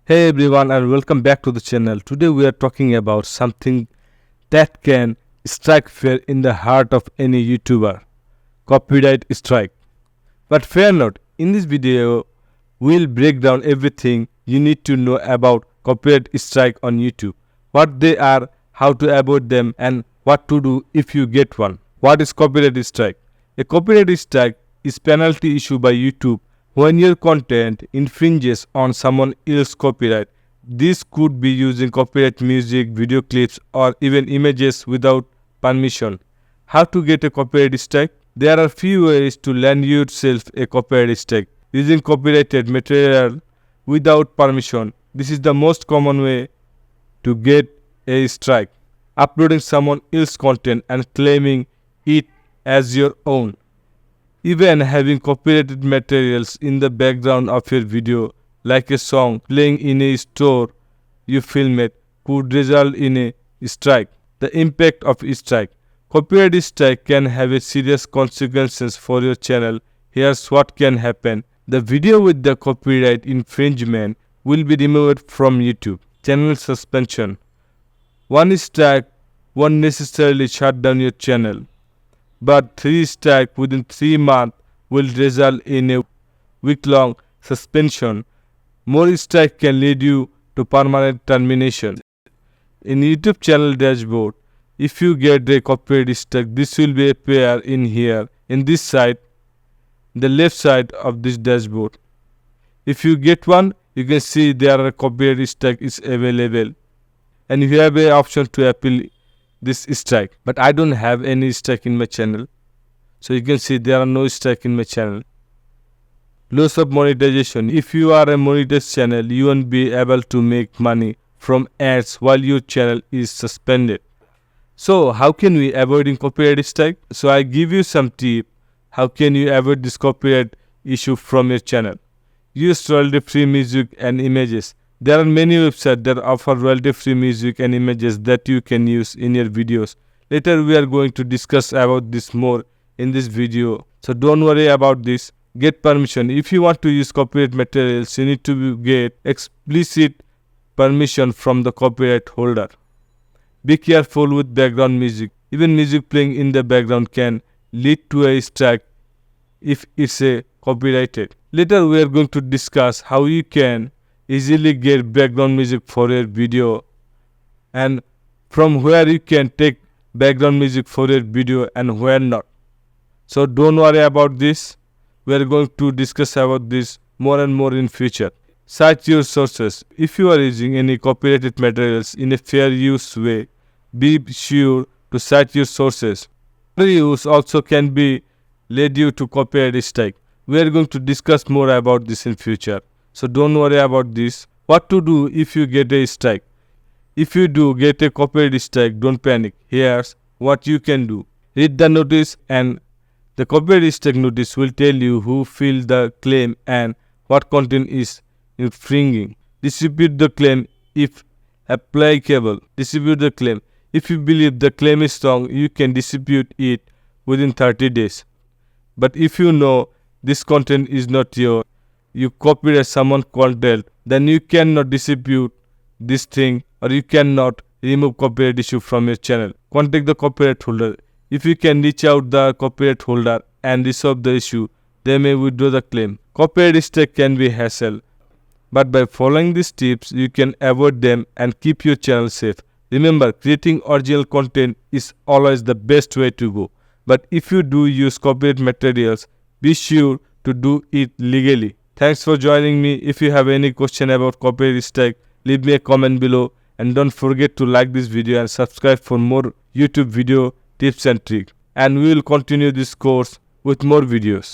Hey everyone and welcome back to the channel. Today we are talking about something that can strike fear in the heart of any YouTuber. Copyright strike. But fear not, in this video we'll break down everything you need to know about copyright strike on YouTube. What they are, how to avoid them and what to do if you get one. What is copyright strike? A copyright strike is penalty issued by YouTube when your content infringes on someone else's copyright. This could be using copyright music, video clips, or even images without permission. How to get a copyright strike? There are few ways to land yourself a copyright strike. Using copyrighted material without permission. This is the most common way to get a strike. Uploading someone else's content and claiming it as your own. Even having copyrighted materials in the background of your video, like a song playing in a store you filmed, could result in a strike. The impact of a strike. Copyright strike can have a serious consequences for your channel. Here's what can happen. The video with the copyright infringement will be removed from YouTube. Channel suspension. One strike won't necessarily shut down your channel, but 3 strikes within 3 months will result in a week-long suspension. More strikes can lead you to permanent termination. In YouTube channel dashboard, if you get a copyright strike, this will be appear in here, in this side, the left side of this dashboard. If you get one, you can see there are copyright strike is available, and you have an option to appeal this strike. But I don't have any strike in my channel, so you can see there are no strike in my channel. Loss of monetization. If you are a monetized channel, you won't be able to make money from ads while your channel is suspended. So how can we avoid copyright strike? So I give you some tip. How can you avoid this copyright issue from your channel? Use royalty-free music and images. There are many websites that offer royalty-free music and images that you can use in your videos. Later we are going to discuss about this more in this video. So don't worry about this. Get permission. If you want to use copyright materials, you need to get explicit permission from the copyright holder. Be careful with background music. Even music playing in the background can lead to a strike if it's a copyrighted. Later we are going to discuss how you can easily get background music for your video and from where you can take background music for your video and where not. So don't worry about this. We are going to discuss about this more and more in future. Cite your sources. If you are using any copyrighted materials in a fair use way, be sure to cite your sources. Use also can be lead you to copyright strike. We are going to discuss more about this in future. So don't worry about this. What to do if you get a strike? If you do get a copyright strike, don't panic. Here's what you can do. Read the notice, and the copyright strike notice will tell you who filed the claim and what content is infringing. Dispute the claim if applicable. Dispute the claim. If you believe the claim is wrong, you can dispute it within 30 days. But if you know this content is not yours, you copyright someone's content, then you cannot dispute this thing, or you cannot remove copyright issue from your channel. Contact the copyright holder. If you can reach out the copyright holder and resolve the issue, they may withdraw the claim. Copyright strike can be hassle, but by following these tips, you can avoid them and keep your channel safe. Remember, creating original content is always the best way to go. But if you do use copyright materials, be sure to do it legally. Thanks for joining me. If you have any question about copyright strike, leave me a comment below, and don't forget to like this video and subscribe for more YouTube video tips and tricks. And we will continue this course with more videos.